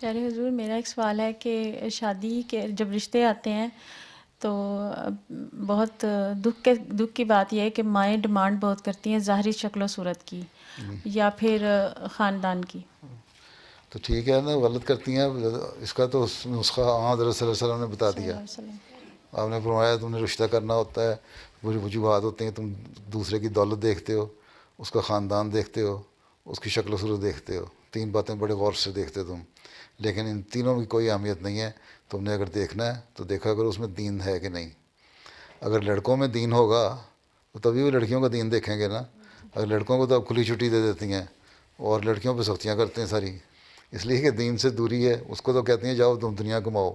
پیارے حضور، میرا ایک سوال ہے کہ شادی کے جب رشتے آتے ہیں تو بہت دکھ کی بات یہ ہے کہ مائیں ڈیمانڈ بہت کرتی ہیں ظاہری شکل و صورت کی یا پھر خاندان کی. تو ٹھیک ہے نا، غلط کرتی ہیں. اس کا تو نسخہ حضرت صلی اللہ علیہ وسلم نے بتا صلی دیا. اللہ علیہ وسلم. آپ نے فرمایا تم نے رشتہ کرنا ہوتا ہے، وجوہات ہوتے ہیں. تم دوسرے کی دولت دیکھتے ہو، اس کا خاندان دیکھتے ہو، اس کی شکل و صورت دیکھتے ہو. 3 باتیں بڑے غور سے دیکھتے ہو تم، لیکن ان تینوں کی کوئی اہمیت نہیں ہے. تم نے اگر دیکھنا ہے تو دیکھا اگر اس میں دین ہے کہ نہیں. اگر لڑکوں میں دین ہوگا تو تبھی وہ لڑکیوں کا دین دیکھیں گے نا. اگر لڑکوں کو تو اب کھلی چھٹی دے دیتی ہیں اور لڑکیوں پہ سختیاں کرتے ہیں ساری، اس لیے کہ دین سے دوری ہے. اس کو تو کہتی ہیں جاؤ تم دنیا کماؤ،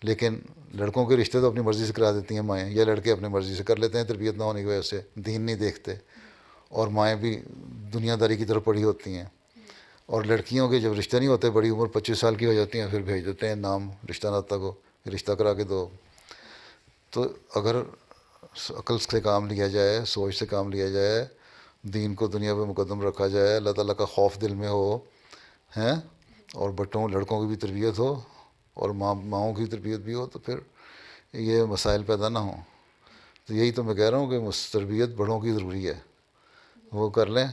لیکن لڑکوں کے رشتے تو اپنی مرضی سے کرا دیتی ہیں مائیں، یا لڑکے اپنی مرضی سے کر لیتے ہیں تربیت نہ ہونے کی وجہ سے. دین نہیں دیکھتے، اور مائیں بھی دنیا داری کی طرف پڑی ہوتی ہیں. اور لڑکیوں کے جب رشتے نہیں ہوتے، بڑی عمر 25 سال کی ہو جاتی ہیں، پھر بھیج دیتے ہیں نام رشتہ ناتا کو کہ رشتہ کرا کے دو. تو اگر عقل سے کام لیا جائے، سوچ سے کام لیا جائے، دین کو دنیا پہ مقدم رکھا جائے، اللہ تعالیٰ کا خوف دل میں ہو ہیں، اور لڑکوں کی بھی تربیت ہو اور ماؤں کی تربیت بھی ہو، تو پھر یہ مسائل پیدا نہ ہوں. تو یہی تو میں کہہ رہا ہوں کہ تربیت بڑوں کی ضروری ہے، وہ کر لیں.